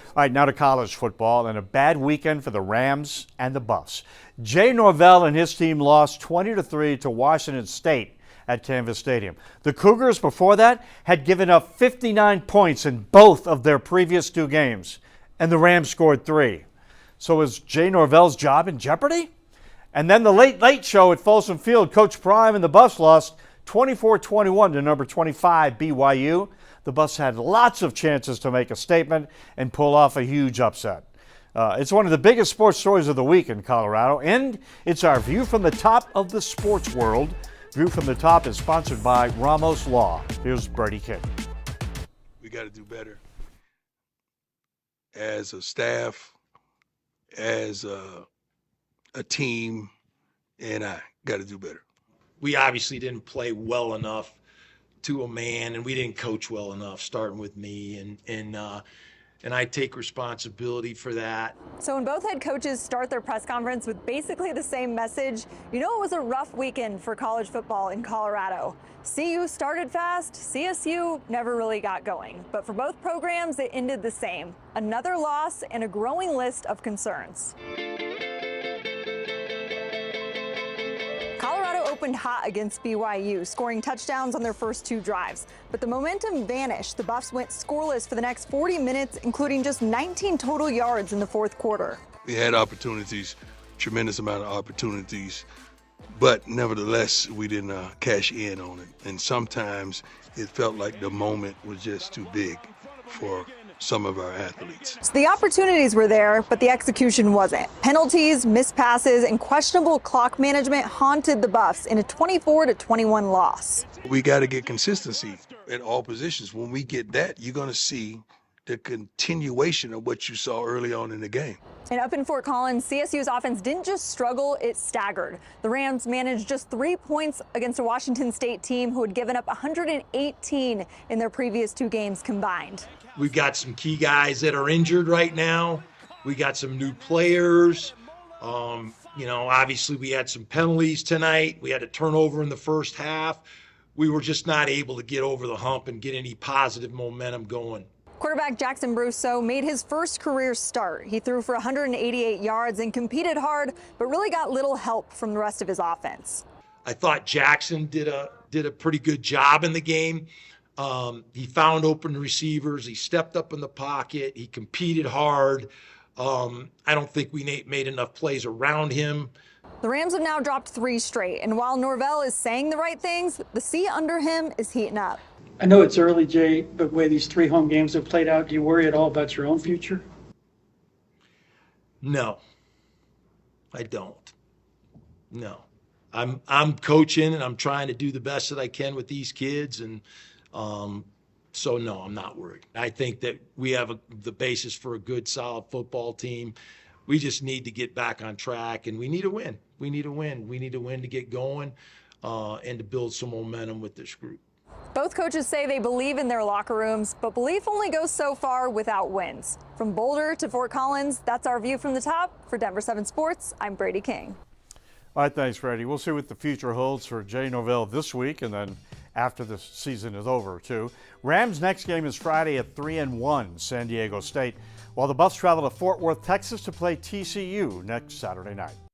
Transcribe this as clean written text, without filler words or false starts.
All right, now to college football, and a bad weekend for the Rams and the Buffs. Jay Norvell and his team lost 20-3 to Washington State at Canvas Stadium. The Cougars before that had given up 59 points in both of their previous two games, and the Rams scored 3. So is Jay Norvell's job in jeopardy? And then the late show at Folsom Field, Coach Prime and the Buffs lost 24-21 to number 25 BYU. The Buffs had lots of chances to make a statement and pull off a huge upset. It's one of the biggest sports stories of the week in Colorado, and it's our View from the Top of the sports world. View from the Top is sponsored by Ramos Law. Here's Brady King. We got to do better as a staff, as a team, and I got to do better. We obviously didn't play well enough to a man, and we didn't coach well enough, starting with me, and I take responsibility for that. So when both head coaches start their press conference with basically the same message, you know it was a rough weekend for college football in Colorado. CU started fast, CSU never really got going. But for both programs, it ended the same. Another loss and a growing list of concerns. Colorado opened hot against BYU, scoring touchdowns on their first 2 drives. But the momentum vanished. The Buffs went scoreless for the next 40 minutes, including just 19 total yards in the fourth quarter. We had opportunities, tremendous amount of opportunities, but nevertheless, we didn't cash in on it. And sometimes it felt like the moment was just too big for some of our athletes. So the opportunities were there, but the execution wasn't. Penalties, missed passes, and questionable clock management haunted the Buffs in a 24-21 loss. We got to get consistency at all positions. When we get that, you're going to see the continuation of what you saw early on in the game. And up in Fort Collins, CSU's offense didn't just struggle, it staggered. The Rams managed just 3 points against a Washington State team who had given up 118 in their previous 2 games combined. We've got some key guys that are injured right now. We got some new players. Obviously we had some penalties tonight. We had a turnover in the first half. We were just not able to get over the hump and get any positive momentum going. Quarterback Jackson Brousseau made his first career start. He threw for 188 yards and competed hard, but really got little help from the rest of his offense. I thought Jackson did a pretty good job in the game. He found open receivers. He stepped up in the pocket. He competed hard. I don't think we made enough plays around him. The Rams have now dropped 3 straight, and while Norvell is saying the right things, the sea under him is heating up. I know it's early, Jay, but the way these 3 home games have played out, do you worry at all about your own future? No, I don't. No, I'm coaching and I'm trying to do the best that I can with these kids, and so no, I'm not worried. I think that we have the basis for a good, solid football team. We just need to get back on track, and we need to win. We need to win. We need to win to get going and to build some momentum with this group. Both coaches say they believe in their locker rooms, but belief only goes so far without wins. From Boulder to Fort Collins, that's our View from the Top. For Denver 7 Sports, I'm Brady King. All right, thanks, Brady. We'll see what the future holds for Jay Norvell this week and then after the season is over, too. Rams' next game is Friday at 3-1, San Diego State, while the Buffs travel to Fort Worth, Texas to play TCU next Saturday night.